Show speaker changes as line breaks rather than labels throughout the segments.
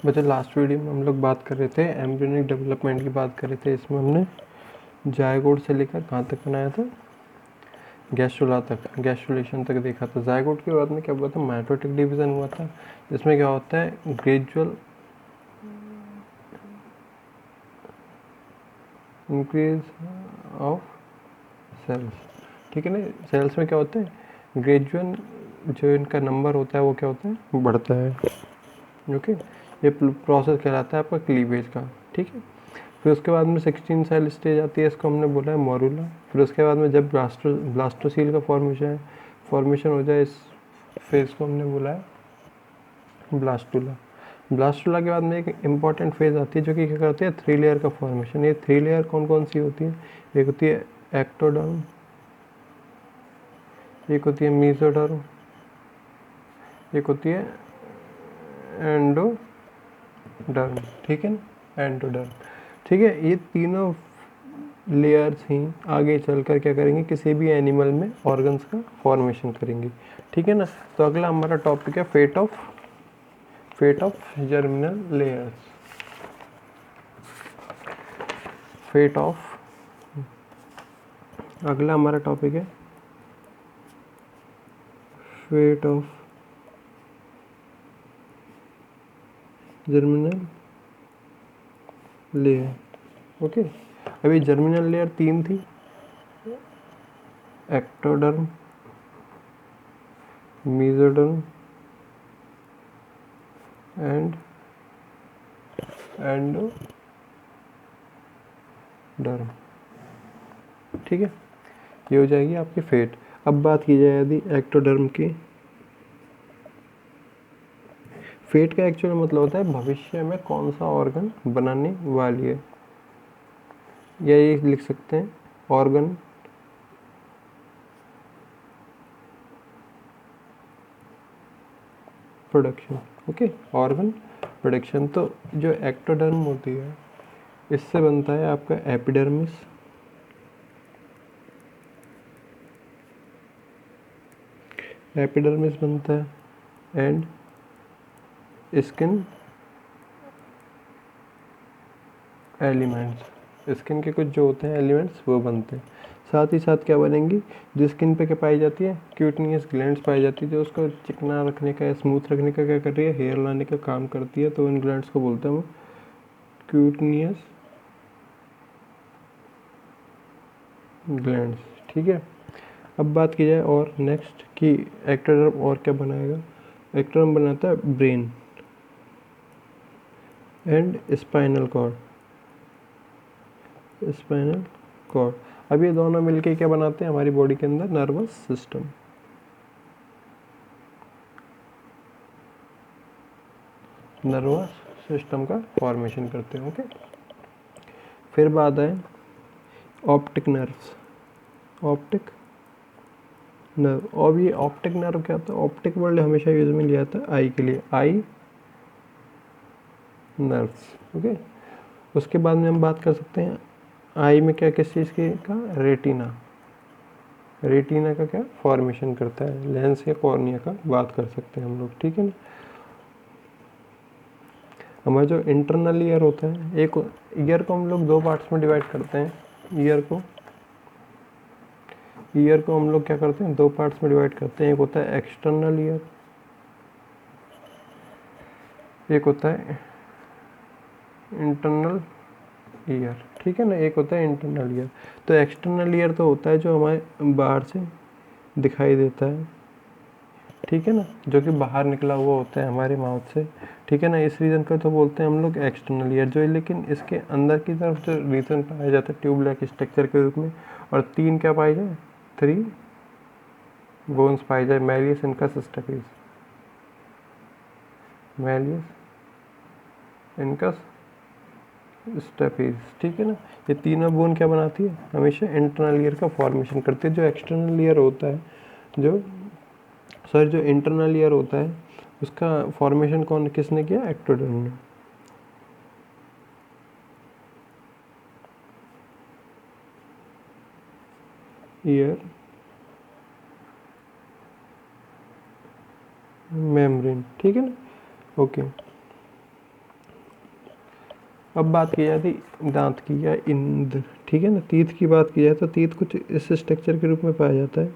बच्चों last video में हम लोग बात कर रहे थे एम्ब्रियोनिक डेवलपमेंट की बात कर रहे थे। इसमें हमने जायगोट से लेकर कहाँ तक बनाया था, गैस्ट्रुला तक, गैस्ट्रुलेशन तक देखा था। जायगोट के बाद में क्या हुआ था, माइटोटिक डिवीजन हुआ था। इसमें क्या होता है, ग्रेजुअल इंक्रीज ऑफ सेल्स, ठीक है ना। सेल्स में क्या होता है, ग्रेजुअल जो इनका नंबर होता है वो क्या होता है, बढ़ता है। ओके, ये प्रोसेस कहलाता है आपका क्लीवेज का, ठीक है। फिर उसके बाद में 16 सेल स्टेज आती है, इसको हमने बोला है मोरूला। फिर उसके बाद में जब ब्लास्टोसील का फॉर्मेशन हो जाए, इस फेज को हमने बोला है ब्लास्टुला। ब्लास्टुला के बाद में एक इम्पॉर्टेंट फेज आती है जो कि क्या करती है, 3 लेयर का फॉर्मेशन। ये 3 लेयर कौन कौन सी होती है, एक होती है एक्टोडर्म, एक होती है मीजोडर्म, एक होती है एंडोडर्म, ठीक है ना, एंडोडर्म, ठीक है। ये तीनों लेयर्स ही आगे चलकर क्या करेंगे, किसी भी एनिमल में ऑर्गन्स का फॉर्मेशन करेंगे, ठीक है ना। तो अगला हमारा टॉपिक है fate of germinal layers. Fate of, अगला हमारा टॉपिक है fate of germinal layer. Okay, अभी जर्मिनल लेयर 3 थी, एक्टोडर्म, मीजोडर्म एंड एंडोडर्म, ठीक है। ये हो जाएगी आपकी फेट। अब बात की जाए यदि एक्टोडर्म की, फेट का एक्चुअल मतलब होता है भविष्य में कौन सा ऑर्गन बनाने वाली है, या ये लिख सकते हैं organ production. Okay, organ production. तो जो एक्टोडर्म होती है, इससे बनता है आपका एपिडर्मिस, एपिडर्मिस बनता है एंड स्किन एलिमेंट्स, स्किन के कुछ जो होते हैं एलिमेंट्स वो बनते हैं। साथ ही साथ क्या बनेंगी, जो स्किन पे क्या पाई जाती है, क्यूटनियस ग्लैंड्स पाई जाती है, जो उसको चिकना रखने का या स्मूथ रखने का क्या कर रही है, हेयर लाने का काम करती है। तो इन ग्लैंड्स को बोलते हैं हम क्यूटनियस ग्लैंड्स, ठीक है। अब बात की जाए और नेक्स्ट कि एक्टोडर्म और क्या बनाएगा, एक्टोडर्म बनाता है brain and spinal cord, spinal cord. अब ये दोनों मिलके क्या बनाते हैं, हमारी बॉडी के अंदर नर्वस सिस्टम, नर्वस सिस्टम का फॉर्मेशन करते हैं। ओके, फिर बात है ऑप्टिक नर्व्स, ऑप्टिक नर्व। और ये ऑप्टिक नर्व क्या होता है, ऑप्टिक वर्ड हमेशा यूज में लिया जाता है आई के लिए, आई नर्व्स। ओके, उसके बाद में हम बात कर सकते हैं आई में क्या, किस चीज़ की का, रेटिना, रेटिना का क्या फॉर्मेशन करता है, लेंस या कॉर्निया का बात कर सकते हैं हम लोग, ठीक है ना। हमारा जो इंटरनल ईयर होता है, एक ईयर को हम लोग 2 पार्ट्स में डिवाइड करते हैं। ईयर को हम लोग क्या करते हैं, 2 पार्ट्स में डिवाइड करते हैं। एक होता है एक्सटर्नल ईयर, एक होता है इंटरनल ईयर, ठीक है ना। एक होता है इंटरनल ईयर। तो एक्सटर्नल ईयर तो होता है जो हमारे बाहर से दिखाई देता है, ठीक है ना, जो कि बाहर निकला हुआ होता है हमारे माउथ से, ठीक है ना। इस रीजन को तो बोलते हैं हम लोग एक्सटर्नल ईयर। जो लेकिन इसके अंदर की तरफ जो रीजन पाया जाता है ट्यूब लाइक स्ट्रक्चर के रूप में, और 3 क्या पाए जाए, 3 बोन्स पाए जाए, malleus, incus, stapes, malleus, incus, stapes, ठीक है ना। ये तीनों बोन क्या बनाती है, हमेशा इंटरनल ईयर का फॉर्मेशन करती है। जो एक्सटर्नल ईयर होता है, जो इंटरनल ईयर होता है, उसका फॉर्मेशन किसने किया, एक्टोडर्म ने। ईयर मेम्ब्रेन, ठीक है ना। ओके, अब बात की जाती दांत की या इंद्र, ठीक है ना। तीत की बात की जाए तो तीत कुछ इस स्ट्रक्चर के रूप में पाया जाता है,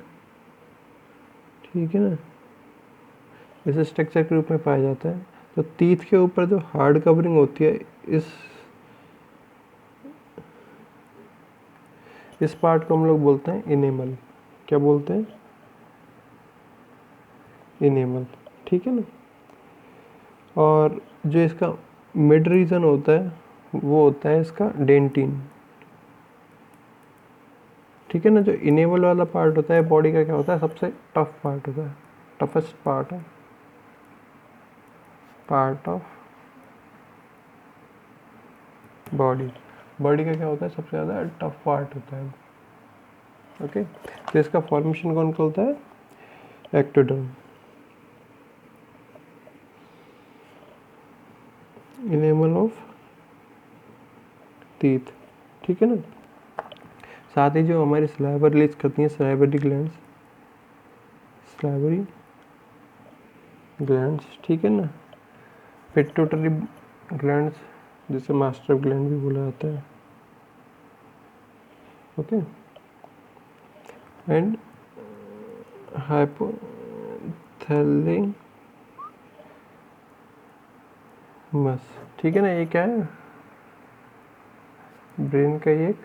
ठीक है ना, इस स्ट्रक्चर के रूप में पाया जाता है। तो तीत के ऊपर जो हार्ड कवरिंग होती है, इस पार्ट को हम लोग बोलते हैं इनेमल। क्या बोलते हैं? इनेमल, ठीक है ना। और जो इसका मिड रीजन होता है वो होता है इसका डेंटिन, ठीक है ना। जो इनेमल वाला पार्ट होता है बॉडी का क्या होता है, सबसे टफ पार्ट होता है, टफेस्ट पार्ट है, पार्ट ऑफ बॉडी। बॉडी का क्या होता है, सबसे ज़्यादा टफ पार्ट होता है, ओके। तो इसका फॉर्मेशन कौन करता है? एक्टोडर्म, इनेमल ऑफ टीथ, ठीक है ना। साथ ही जो हमारी सलाइवा रिलीज करती हैं सलाइवरी ग्लैंड्स, सलाइवरी ग्लैंड्स, ठीक है ना। पिट्यूटरी ग्लैंड्स, जिसे मास्टर ग्लैंड भी बोला जाता है, ओके। एंड हाइपोथैलेमस, ठीक है ना। ये क्या है? ब्रेन का ही एक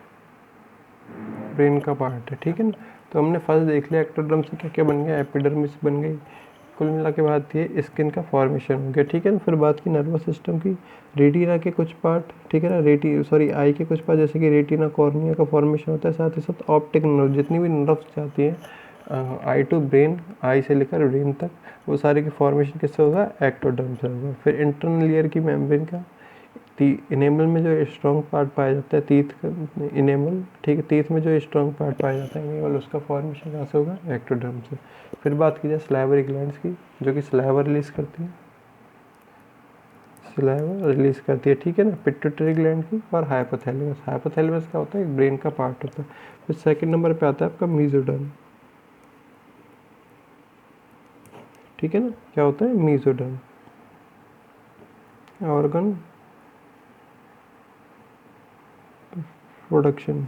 ब्रेन का पार्ट है, ठीक है ना। तो हमने फर्स्ट देख लिया एक्टोडर्म से क्या क्या बन गया, एपिडर्मिस बन गई। कुल मिला के बात ये स्किन का फॉर्मेशन हो गया, ठीक है ना। फिर बात की नर्वस सिस्टम की, रेटिना के कुछ पार्ट, ठीक है ना, आई के कुछ पार्ट जैसे कि रेटिना कॉर्निया का फॉर्मेशन होता है। साथ ही साथ ऑप्टिक नर्व, जितनी भी नर्व्स जाती हैं आई टू ब्रेन, आई से लेकर ब्रेन तक, वो सारे की फॉर्मेशन किससे होगा? एक्टोडर्म से होगा। फिर इंटरनल लेयर की मेम्ब्रेन का, इनेमल में जो स्ट्रॉन्ग पार्ट पाया जाता है तीत का, इनेमल, ठीक है, तीत में जो स्ट्रॉन्ग पार्ट पाया जाता है इनेमल, उसका फॉर्मेशन कहाँ से होगा? एक्टोडर्म से। फिर बात की जाए सलाइवरी ग्लैंड्स की, जो कि सलाइवा रिलीज करती है, सलाइवा रिलीज करती है, ठीक है ना। पिट्यूटरी ग्लैंड की और हाइपोथैलेमस, हाइपोथैलेमस क्या होता है? एक ब्रेन का पार्ट होता है। फिर सेकंड नंबर पे आता है आपका मीजोडर्म, ठीक है ना। क्या होता है? Mesoderm, organ production.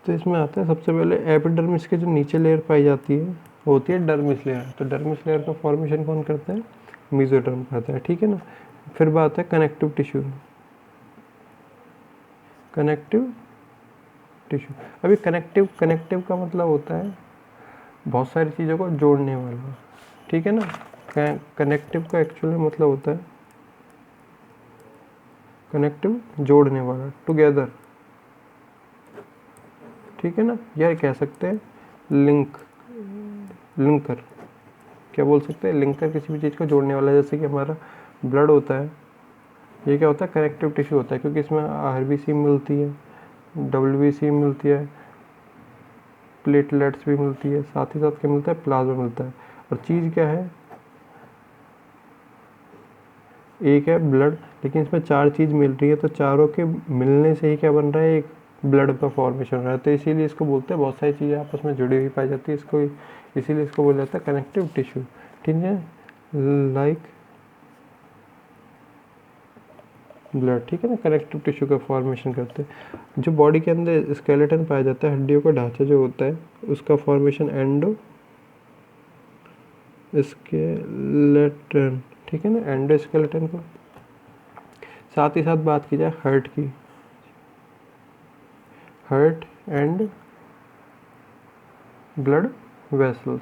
तो इसमें आता है सबसे पहले एपिडर्मिस के जो नीचे लेयर पाई जाती है वो होती है डर्मिस लेयर। तो डर्मिस लेयर का फॉर्मेशन कौन करता है? मीजोडर्म करता है, ठीक है ना। फिर बात है कनेक्टिव टिश्यू, कनेक्टिव टिश्यू। अभी कनेक्टिव कनेक्टिव का मतलब होता है बहुत सारी चीज़ों को जोड़ने वाला, ठीक है ना। कनेक्टिव का एक्चुअल मतलब होता है कनेक्टिव, जोड़ने वाला, टुगेदर, ठीक है ना। यह कह सकते हैं लिंक, लिंकर, क्या बोल सकते हैं? लिंकर, किसी भी चीज़ को जोड़ने वाला। जैसे कि हमारा ब्लड होता है, ये क्या होता है? कनेक्टिव टिश्यू होता है, क्योंकि इसमें आरबीसी मिलती है, डब्ल्यूबीसी मिलती है, प्लेटलेट्स भी मिलती है, साथ ही साथ क्या मिलता है? प्लाज्मा मिलता है। और चीज़ क्या है? एक है ब्लड, लेकिन इसमें चार चीज़ मिल रही है, तो चारों के मिलने से ही क्या बन रहा है? एक ब्लड का फॉर्मेशन हो रहा है। तो इसीलिए इसको बोलते हैं, बहुत सारी चीज़ें आपस में जुड़ी हुई पाई जाती है, इसको इसीलिए इसको बोला जाता है कनेक्टिव टिश्यू, ठीक है, लाइक ब्लड, ठीक है ना। कनेक्टिव टिश्यू का फॉर्मेशन करते हैं। जो बॉडी के अंदर स्केलेटन पाया जाता है, हड्डियों का ढांचा जो होता है, उसका फॉर्मेशन एंडो स्केलेटन, ठीक है ना, एंडो स्केलेटन का। साथ ही साथ बात की जाए हार्ट की, हार्ट एंड ब्लड वेसल्स,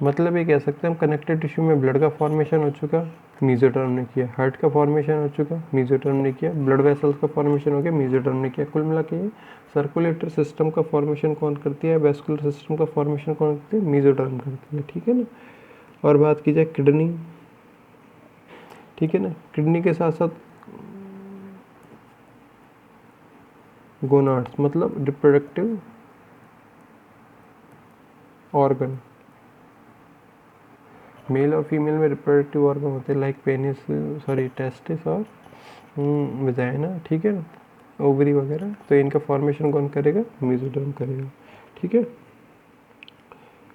मतलब ये कह सकते हैं हम कनेक्टिव टिश्यू में ब्लड का फॉर्मेशन हो चुका, मीजोटर्म ने किया। हार्ट का फॉर्मेशन हो चुका, मीजोटर्म ने किया। ब्लड वेसल्स का फॉर्मेशन हो गया, मीजोटर्म ने किया। कुल मिला के सर्कुलेटरी सिस्टम का फॉर्मेशन कौन करती है? वेस्कुलर सिस्टम का फॉर्मेशन कौन करती है? मीजोटर्म करती है, ठीक है ना। और बात की जाए किडनी, ठीक है ना, किडनी के साथ साथ गोनाड्स, मतलब रिप्रोडक्टिव ऑर्गन, मेल और फीमेल में रिप्रोडक्टिव ऑर्गन होते हैं, लाइक पेनिस, सॉरी टेस्टिस और वजाइना, ठीक है ना, ओवरी वगैरह। तो इनका फॉर्मेशन कौन करेगा? मीजोडर्म करेगा, ठीक है।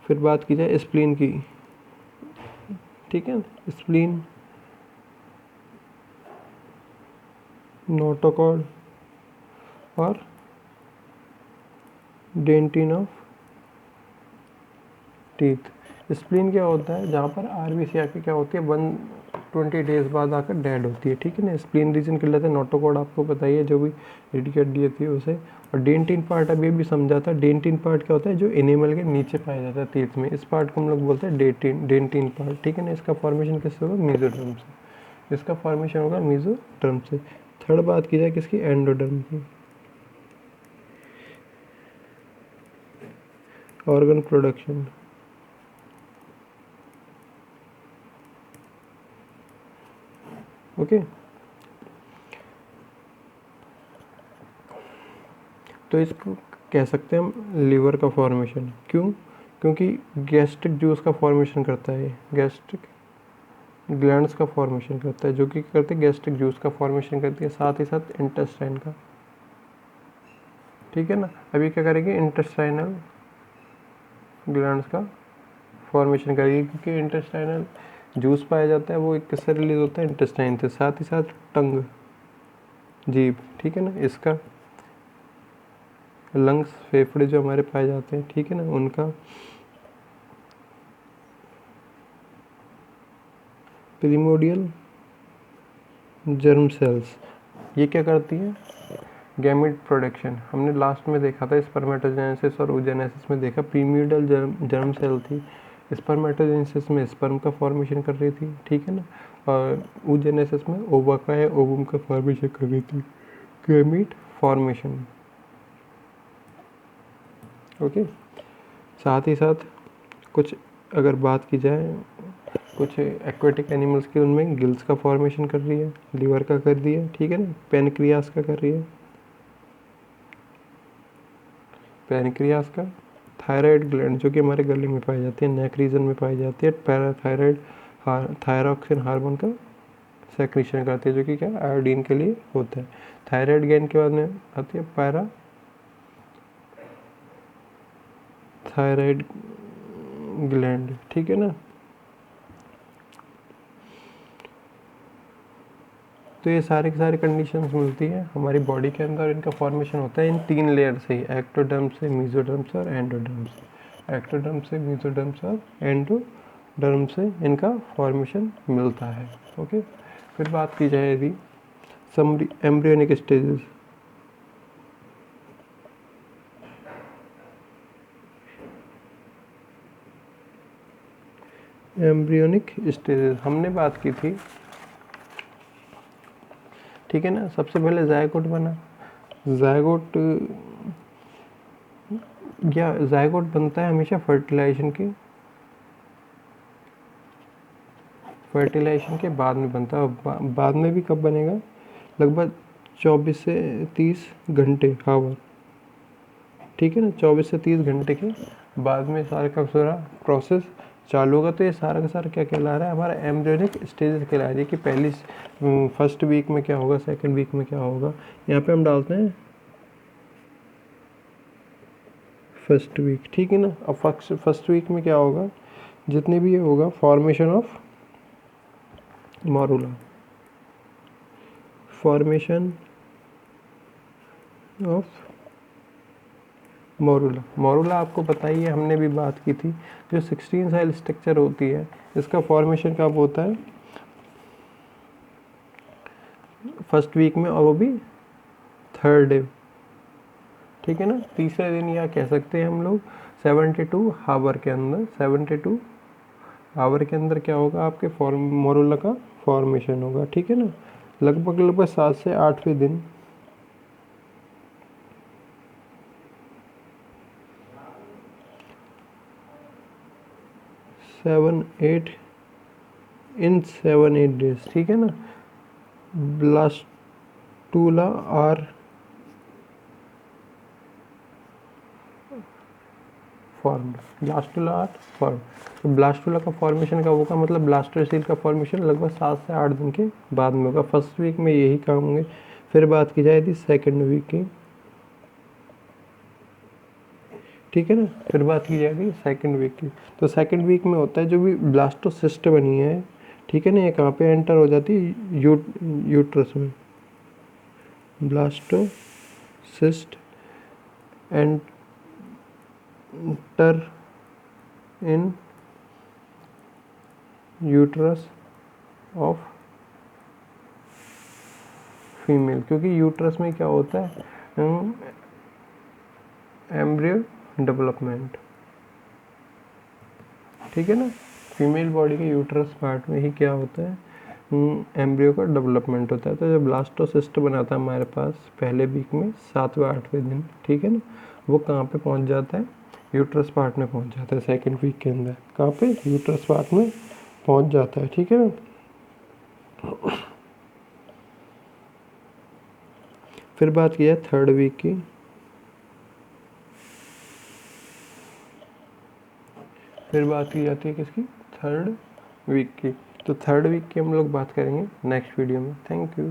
फिर बात की जाए स्प्लीन की, ठीक है, स्प्लीन नोटोकॉर्ड और डेंटिन ऑफ टीथ। स्प्लीन क्या होता है, जहाँ पर आरबीसी आके क्या होती है 120 डेज बाद आकर डेड होती है, ठीक है ना। स्प्लीन रीजन कर लेते हैं, नोटोकॉर्ड आपको पता ही है, जो भी रेडी कर दी थी उसे। और डेंटिन पार्ट अभी भी समझा था, डेंटिन पार्ट क्या होता है, जो एनिमल के नीचे पाया जाता है टीथ में, इस पार्ट को हम लोग बोलते हैं डेंटिन पार्ट, ठीक है ना। इसका फॉर्मेशन किससे होगा, मेसोडर्म से। इसका फॉर्मेशन होगा मेसोडर्म से। थर्ड बात की जाए किसकी, एंडोडर्म की। Organ production, okay. तो इसको कह सकते हैं हम लीवर का फॉर्मेशन। क्यों, क्योंकि गैस्ट्रिक जूस का फॉर्मेशन करता है, गैस्ट्रिक ग्लैंड्स का फॉर्मेशन करता है, जो कि करते हैं गैस्ट्रिक जूस का फॉर्मेशन करती है, साथ ही साथ इंटेस्टाइन का, ठीक है ना। अभी क्या करेंगे, इंटेस्टाइनल ग्लैंड्स का फॉर्मेशन करेगी, क्योंकि इंटेस्टाइनल जूस पाया जाता है वो एक किससे रिलीज होता है, इंटेस्टाइन से, साथ ही साथ टंग, जीभ, ठीक है ना। इसका लंग्स, फेफड़े जो हमारे पाए जाते हैं, ठीक है ना, उनका प्रिमोडियल जर्म सेल्स, ये क्या करती है, गैमेट प्रोडक्शन। हमने लास्ट में देखा था स्पर्मेटोजेनेसिस और oogenesis में देखा, प्रीमिडियल जर्म सेल थी, स्पर्मेटोजेनेसिस में स्पर्म का फॉर्मेशन कर रही थी, ठीक है ना, और oogenesis में ओवा का या ओवम का फॉर्मेशन कर रही थी, गैमेट फॉर्मेशन, ओके। साथ ही साथ कुछ अगर बात की जाए कुछ एक्वेटिक एनिमल्स की, उनमें गिल्स का फॉर्मेशन कर रही है, लीवर का कर रही है, ठीक है ना, पेनक्रियास का कर रही है, पेनक्रियास का, थायराइड ग्लैंड जो कि हमारे गले में पाई जाती है, नेक रीजन में पाई जाती है, पैराथायराइड थायरॉक्सिन हार्मोन का सेक्रेशन करती है, जो कि क्या आयोडीन के लिए होता है। थायराइड ग्लैंड के बाद में आती है पैरा थायराइड ग्लैंड, ठीक है ना। तो ये सारे की सारी कंडीशंस मिलती है हमारी बॉडी के अंदर, इनका फॉर्मेशन होता है इन 3 लेयर से ही, एक्टोडर्म से, मेसोडर्म से और एंडोडर्म से। एक्टोडर्म से, मेसोडर्म से और एंडोडर्म से इनका फॉर्मेशन मिलता है, ओके। फिर बात की जाए यदि एम्ब्रियोनिक स्टेजेस, एम्ब्रियोनिक स्टेजेस हमने बात की थी, ठीक है ना। सबसे पहले जायगोट बना, जायगोट या जायगोट बनता है हमेशा फर्टिलाइजेशन के बाद में बनता है। बाद में भी कब बनेगा, लगभग 24 से 30 घंटे हावर, ठीक है ना, 24 से 30 घंटे के बाद में सारा का सारा प्रोसेस चालू होगा। तो ये सारा का सारा क्या कहला रहा है, हमारा एम्ब्रियोनिक स्टेज कहला रही है कि पहली फर्स्ट वीक में क्या होगा, सेकंड वीक में क्या होगा। यहाँ पे हम डालते हैं फर्स्ट वीक, ठीक है ना। अब फर्स्ट वीक में क्या होगा, जितने भी ये होगा फॉर्मेशन ऑफ मॉरूला, फॉर्मेशन ऑफ मॉरूला आपको पता ही है, हमने भी बात की थी, जो 16 सेल स्ट्रक्चर होती है, इसका फॉर्मेशन कब होता है, फर्स्ट वीक में, और वो भी थर्ड डे, ठीक है ना, तीसरे दिन, या कह सकते हैं हम लोग 72 हावर के अंदर, 72 हावर के अंदर क्या होगा, आपके मॉरूला का फॉर्मेशन होगा, ठीक है ना। लगभग 7 से 8वें दिन इन 7-8 डेज, ठीक है ना, blastula are form, blastula are form. तो ब्लास्टूला का फॉर्मेशन कब होगा, मतलब ब्लास्टर सेल का फॉर्मेशन लगभग 7 से 8 दिन के बाद में होगा। फर्स्ट वीक में यही काम होंगे। फिर बात की जाए थी सेकेंड वीक की, ठीक है ना, फिर बात की जाएगी सेकंड वीक की। तो सेकंड वीक में होता है जो भी ब्लास्टोसिस्ट बनी है, ठीक है ना, ये कहाँ पे एंटर हो जाती है, यूट्रस में, blastocyst enter in uterus of female, क्योंकि यूट्रस में क्या होता है, एम्ब्रियो डेवलपमेंट, ठीक है ना। फीमेल बॉडी के यूट्रस पार्ट में ही क्या होता है, एम्ब्रियो का डेवलपमेंट होता है। तो जब ब्लास्टोसिस्ट बनाता है हमारे पास पहले वीक में 7वें 8वें दिन, ठीक है ना, वो कहाँ पे पहुँच जाता है, यूट्रस पार्ट में पहुँच जाता है सेकेंड वीक के अंदर। कहाँ पे, यूट्रस पार्ट में पहुँच जाता है, ठीक है ना। फिर बात की है थर्ड वीक की। फिर बात की जाती है किसकी, थर्ड वीक की। तो थर्ड वीक की हम लोग बात करेंगे नेक्स्ट वीडियो में। Thank you.